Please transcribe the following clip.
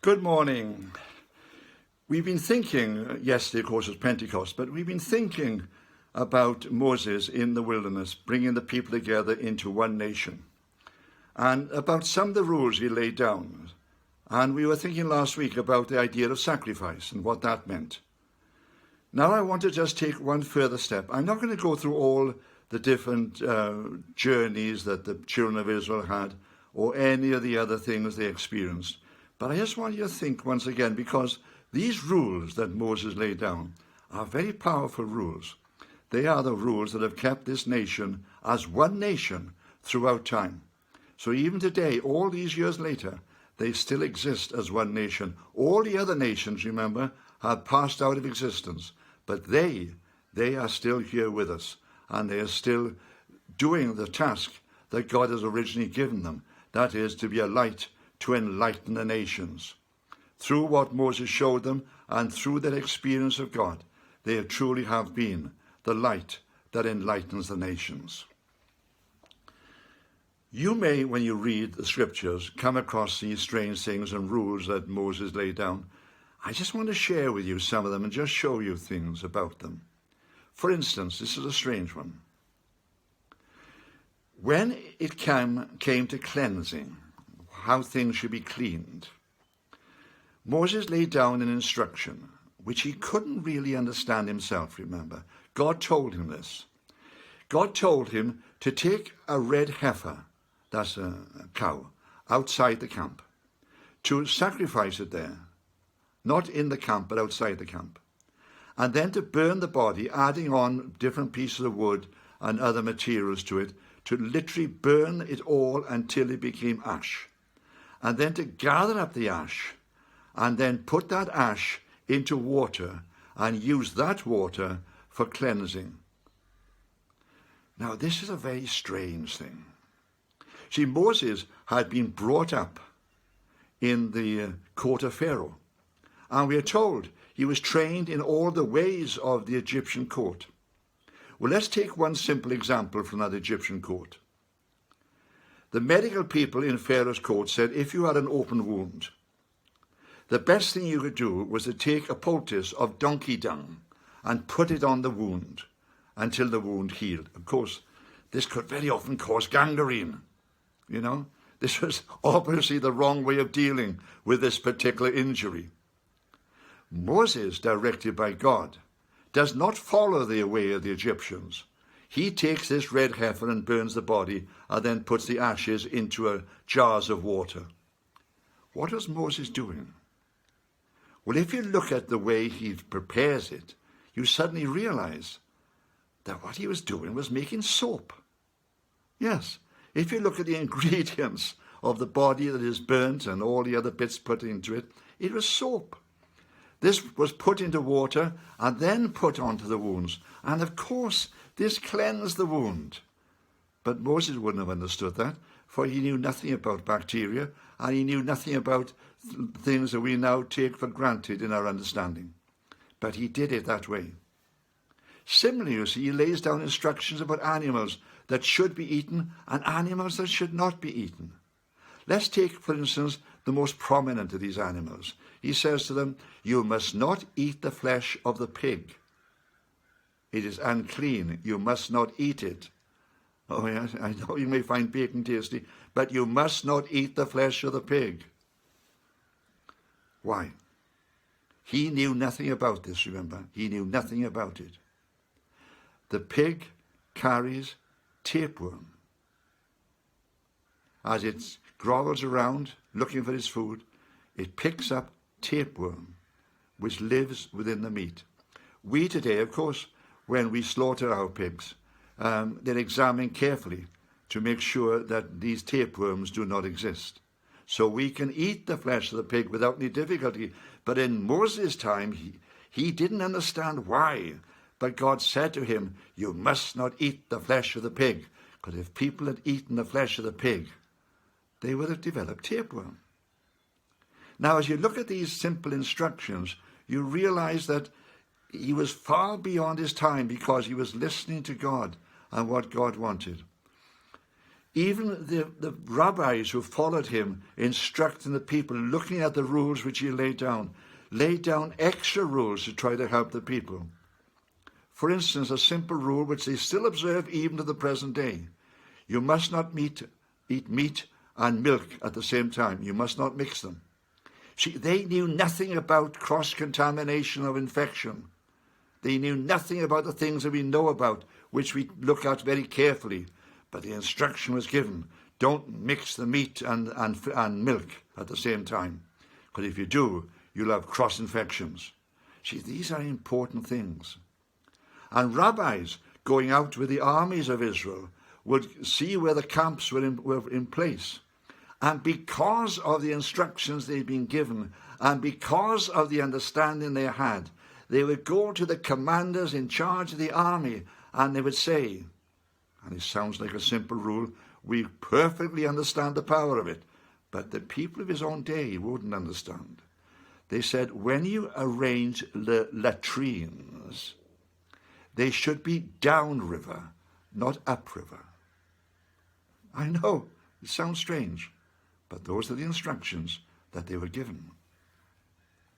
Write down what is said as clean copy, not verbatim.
Good morning. We've been thinking, yesterday of course was Pentecost, but we've been thinking about Moses in the wilderness, bringing the people together into one nation, and about some of the rules he laid down. And we were thinking last week about the idea of sacrifice and what that meant. Now I want to just take one further step. I'm not going to go through all the different journeys that the children of Israel had, or any of the other things they experienced. But I just want you to think once again, because these rules that Moses laid down are very powerful rules. They are the rules that have kept this nation as one nation throughout time. So even today, all these years later, they still exist as one nation. All the other nations, remember, have passed out of existence. But they are still here with us, and they are still doing the task that God has originally given them. That is, to be a light to enlighten the nations. Through what Moses showed them and through their experience of God, they truly have been the light that enlightens the nations. You may, when you read the scriptures, come across these strange things and rules that Moses laid down. I just want to share with you some of them and just show you things about them. For instance, this is a strange one. When it came to cleansing, how things should be cleaned, Moses laid down an instruction which he couldn't really understand himself, remember. God told him this. God told him to take a red heifer, that's a cow, outside the camp, to sacrifice it there, not in the camp, but outside the camp, and then to burn the body, adding on different pieces of wood and other materials to it, to literally burn it all until it became ash. And then to gather up the ash and then put that ash into water and use that water for cleansing. Now, this is a very strange thing. See, Moses had been brought up in the court of Pharaoh, and we are told he was trained in all the ways of the Egyptian court. Well, let's take one simple example from that Egyptian court. The medical people in Pharaoh's court said if you had an open wound, the best thing you could do was to take a poultice of donkey dung and put it on the wound until the wound healed. Of course, this could very often cause gangrene. You know, this was obviously the wrong way of dealing with this particular injury. Moses, directed by God, does not follow the way of the Egyptians. He takes this red heifer and burns the body and then puts the ashes into jars of water. What was Moses doing? Well, if you look at the way he prepares it, you suddenly realize that what he was doing was making soap. Yes, if you look at the ingredients of the body that is burnt and all the other bits put into it, it was soap. This was put into water and then put onto the wounds. And of course, this cleansed the wound. But Moses wouldn't have understood that, for he knew nothing about bacteria, and he knew nothing about things that we now take for granted in our understanding. But he did it that way. Similarly, you see, he lays down instructions about animals that should be eaten and animals that should not be eaten. Let's take, for instance, the most prominent of these animals. He says to them, you must not eat the flesh of the pig. It is unclean. You must not eat it. Oh yes, I know you may find bacon tasty, but you must not eat the flesh of the pig. Why? He knew nothing about this, remember. He knew nothing about it. The pig carries tapeworm. As it grovels around looking for its food, it picks up tapeworm, which lives within the meat. We today, of course, when we slaughter our pigs, they're examined carefully to make sure that these tapeworms do not exist. So we can eat the flesh of the pig without any difficulty. But in Moses' time, he didn't understand why. But God said to him, you must not eat the flesh of the pig. Because if people had eaten the flesh of the pig, they would have developed tapeworm. Now, as you look at these simple instructions, you realize that he was far beyond his time because he was listening to God and what God wanted. Even the rabbis who followed him, instructing the people, looking at the rules which he laid down extra rules to try to help the people. For instance, a simple rule which they still observe even to the present day. You must not eat meat and milk at the same time. You must not mix them. See, they knew nothing about cross-contamination of infection. They knew nothing about the things that we know about, which we look at very carefully. But the instruction was given, don't mix the meat and milk at the same time. Because if you do, you'll have cross-infections. See, these are important things. And rabbis going out with the armies of Israel would see where the camps were in place. And because of the instructions they'd been given, and because of the understanding they had, they would go to the commanders in charge of the army, and they would say, and it sounds like a simple rule, we perfectly understand the power of it, but the people of his own day wouldn't understand. They said, when you arrange the latrines, they should be downriver, not upriver. I know, it sounds strange, but those are the instructions that they were given.